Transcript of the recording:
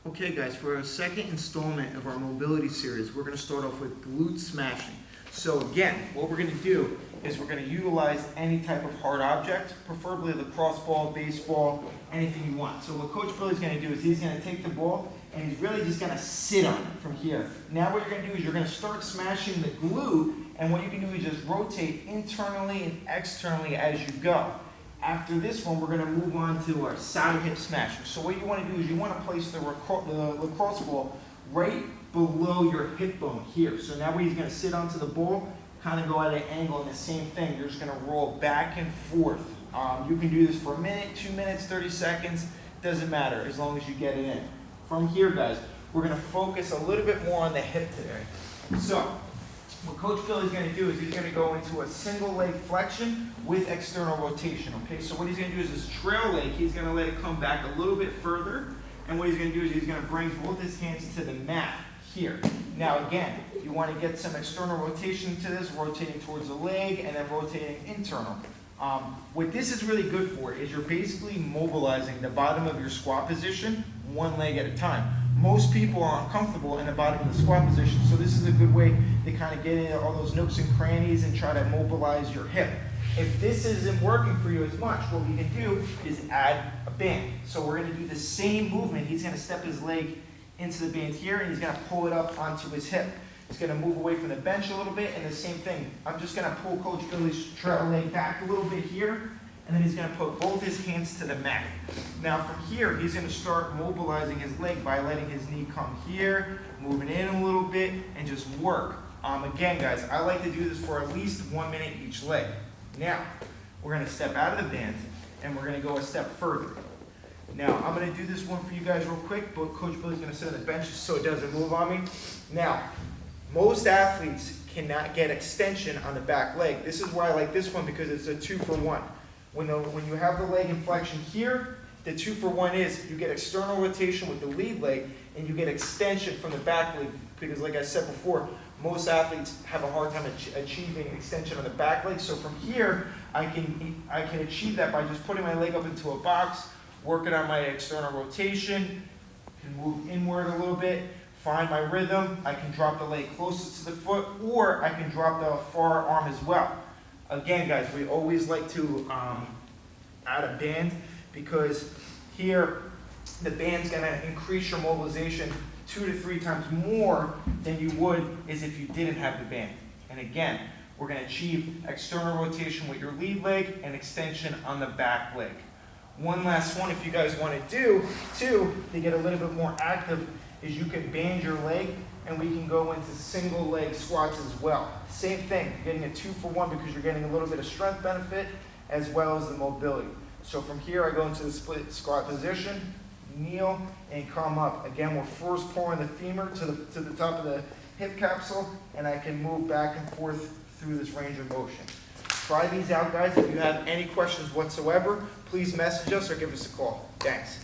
Okay guys, for our second installment of our mobility series, we're going to start off with glute smashing. So again, what we're going to do is we're going to utilize any type of hard object, preferably the lacrosse ball, baseball, anything you want. So what Coach Billy's going to do is he's going to take the ball and he's really just going to sit on it from here. Now what you're going to do is you're going to start smashing the glute, and what you can do is just rotate internally and externally as you go. After this one, we're going to move on to our side hip smasher. So what you want to do is you want to place the lacrosse ball right below your hip bone here. So now he's going to sit onto the ball, kind of go at an angle, and the same thing. You're just going to roll back and forth. You can do this for a minute, 2 minutes, 30 seconds. Doesn't matter as long as you get it in. From here, guys, we're going to focus a little bit more on the hip today. So what Coach Billy's going to do is he's going to go into a single leg flexion with external rotation, okay? So what he's going to do is his trail leg, he's going to let it come back a little bit further, and what he's going to do is he's going to bring both his hands to the mat here. Now again, you want to get some external rotation to this, rotating towards the leg and then rotating internal. What this is really good for is you're basically mobilizing the bottom of your squat position one leg at a time. Most people are uncomfortable in the bottom of the squat position, so this is a good way to kind of get into all those nooks and crannies and try to mobilize your hip. If this isn't working for you as much, what we can do is add a band. So we're going to do the same movement. He's going to step his leg into the band here, and he's going to pull it up onto his hip. He's going to move away from the bench a little bit, and the same thing. I'm just going to pull Coach Billy's trail leg back a little bit here, and then he's going to put both his hands to the mat. Now from here, he's going to start mobilizing his leg by letting his knee come here, moving in a little bit, and just work. Again, guys, I like to do this for at least 1 minute each leg. Now, we're going to step out of the band, and we're going to go a step further. Now, I'm going to do this one for you guys real quick, but Coach Billy's going to sit on the bench so it doesn't move on me. Now, most athletes cannot get extension on the back leg. This is why I like this one, because it's a 2-for-1. When you have the leg in flexion here, the 2-for-1 is you get external rotation with the lead leg and you get extension from the back leg, because like I said before, most athletes have a hard time achieving extension on the back leg. So from here, I can achieve that by just putting my leg up into a box, working on my external rotation, can move inward a little bit, find my rhythm. I can drop the leg closest to the foot, or I can drop the far arm as well. Again, guys, we always like to add a band, because here the band's going to increase your mobilization 2 to 3 times more than you would is if you didn't have the band. And again, we're going to achieve external rotation with your lead leg and extension on the back leg. One last one, if you guys want to do too, to get a little bit more active, is you can band your leg, and we can go into single leg squats as well. Same thing, you're getting a 2-for-1 because you're getting a little bit of strength benefit as well as the mobility. So from here, I go into the split squat position, kneel, and come up. Again, we're first pulling the femur to the top of the hip capsule, and I can move back and forth through this range of motion. Try these out, guys. If you have any questions whatsoever, please message us or give us a call. Thanks.